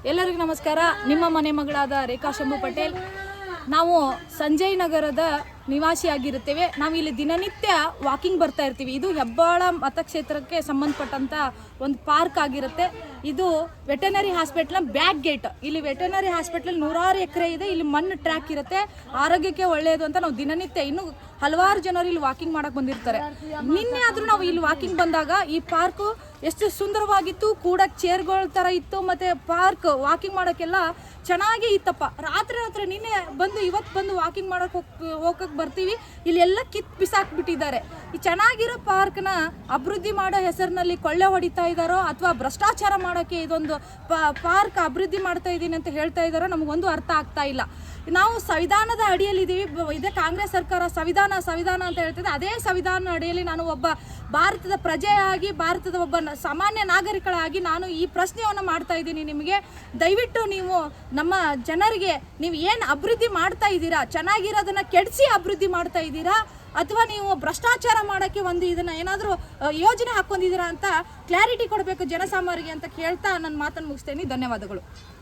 ಎಲ್ಲರಿಗೂ ನಮಸ್ಕಾರ. ನಿಮ್ಮ ಮನೆ ಮಗಳಾದ ರೇಖಾ ಶಂಭು ಪಟೇಲ್. ನಾವು ಸಂಜಯ್ ನಗರದ ನಿವಾಸಿಯಾಗಿರುತ್ತೇವೆ. ನಾವು ಇಲ್ಲಿ ದಿನನಿತ್ಯ ವಾಕಿಂಗ್ ಬರ್ತಾ ಇರ್ತೀವಿ. ಇದು ಹೆಬ್ಬಾಳ ಮತಕ್ಷೇತ್ರಕ್ಕೆ ಸಂಬಂಧಪಟ್ಟಂಥ ಒಂದು ಪಾರ್ಕ್ ಆಗಿರುತ್ತೆ. ಇದು ವೆಟರ್ನರಿ ಹಾಸ್ಪಿಟ್ಲ್ ಬ್ಯಾಕ್ ಗೇಟ್. ಇಲ್ಲಿ ವೆಟರ್ನರಿ ಹಾಸ್ಪಿಟ್ಲಲ್ಲಿ 100 ಎಕರೆ ಇದೆ. ಇಲ್ಲಿ ಮಣ್ಣು ಟ್ರ್ಯಾಕ್ ಇರುತ್ತೆ, ಆರೋಗ್ಯಕ್ಕೆ ಒಳ್ಳೆಯದು ಅಂತ ನಾವು ದಿನನಿತ್ಯ ಇನ್ನೂ ಹಲವಾರು ಜನರು ಇಲ್ಲಿ ವಾಕಿಂಗ್ ಮಾಡಕ್ಕೆ ಬಂದಿರ್ತಾರೆ. ನಿನ್ನೆ ಆದರೂ ನಾವು ಇಲ್ಲಿ ವಾಕಿಂಗ್ ಬಂದಾಗ ಈ ಪಾರ್ಕು ಎಷ್ಟು ಸುಂದರವಾಗಿತ್ತು, ಕೂಡಕ್ಕೆ ಚೇರ್ಗಳ ಥರ ಇತ್ತು, ಮತ್ತು ಪಾರ್ಕ್ ವಾಕಿಂಗ್ ಮಾಡೋಕ್ಕೆಲ್ಲ ಚೆನ್ನಾಗೇ ಇತ್ತಪ್ಪ. ರಾತ್ರಿ ನಿನ್ನೆ ಬಂದು ಇವತ್ತು ಬಂದು ವಾಕಿಂಗ್ ಮಾಡೋಕ್ಕೆ ಹೋಗಕ್ಕೆ ಬರ್ತೀವಿ, ಇಲ್ಲಿ ಎಲ್ಲ ಬಿಸಾಕ್ಬಿಟ್ಟಿದ್ದಾರೆ. ಈ ಚೆನ್ನಾಗಿರೋ ಪಾರ್ಕ್ನ ಅಭಿವೃದ್ಧಿ ಮಾಡೋ ಹೆಸರಿನಲ್ಲಿ ಕೊಳ್ಳೆ ಹೊಡಿತಾ ಇದ್ದಾರೋ ಅಥವಾ ಭ್ರಷ್ಟಾಚಾರ ಮಾಡೋಕ್ಕೆ ಇದೊಂದು ಪಾರ್ಕ್ ಅಭಿವೃದ್ಧಿ ಮಾಡ್ತಾ ಇದ್ದೀನಿ ಅಂತ ಹೇಳ್ತಾ ಇದ್ದಾರೋ ನಮಗೊಂದು ಅರ್ಥ ಆಗ್ತಾ ಇಲ್ಲ. ನಾವು ಸಂವಿಧಾನದ ಅಡಿಯಲ್ಲಿದ್ದೀವಿ. ಇದೇ ಕಾಂಗ್ರೆಸ್ ಸರ್ಕಾರ ಸಂವಿಧಾನ ಅಂತ ಹೇಳ್ತಿದೆ. ಅದೇ ಸಂವಿಧಾನ ಅಡಿಯಲ್ಲಿ ನಾನು ಒಬ್ಬ ಭಾರತದ ಪ್ರಜೆಯಾಗಿ, ಭಾರತದ ಒಬ್ಬ ಸಾಮಾನ್ಯ ನಾಗರಿಕಳಾಗಿ ನಾನು ಈ ಪ್ರಶ್ನೆಯನ್ನು ಮಾಡ್ತಾ ಇದ್ದೀನಿ ನಿಮಗೆ. ದಯವಿಟ್ಟು ನೀವು ನಮ್ಮ ಜನರಿಗೆ ನೀವು ಏನು ಅಭಿವೃದ್ಧಿ ಮಾಡ್ತಾ ಇದ್ದೀರಾ, ಚೆನ್ನಾಗಿರೋದನ್ನು ಕೆಡಿಸಿ ಅಭಿವೃದ್ಧಿ ಮಾಡ್ತಾ ಇದ್ದೀರಾ ಅಥವಾ ನೀವು ಭ್ರಷ್ಟಾಚಾರ ಮಾಡೋಕ್ಕೆ ಒಂದು ಇದನ್ನು ಏನಾದರೂ ಯೋಜನೆ ಹಾಕ್ಕೊಂಡಿದ್ದೀರಾ ಅಂತ ಕ್ಲಾರಿಟಿ ಕೊಡಬೇಕು ಜನಸಾಮಾನ್ಯರಿಗೆ ಅಂತ ಕೇಳ್ತಾ ನನ್ನ ಮಾತನ್ನು ಮುಗಿಸ್ತೇನೆ. ಧನ್ಯವಾದಗಳು.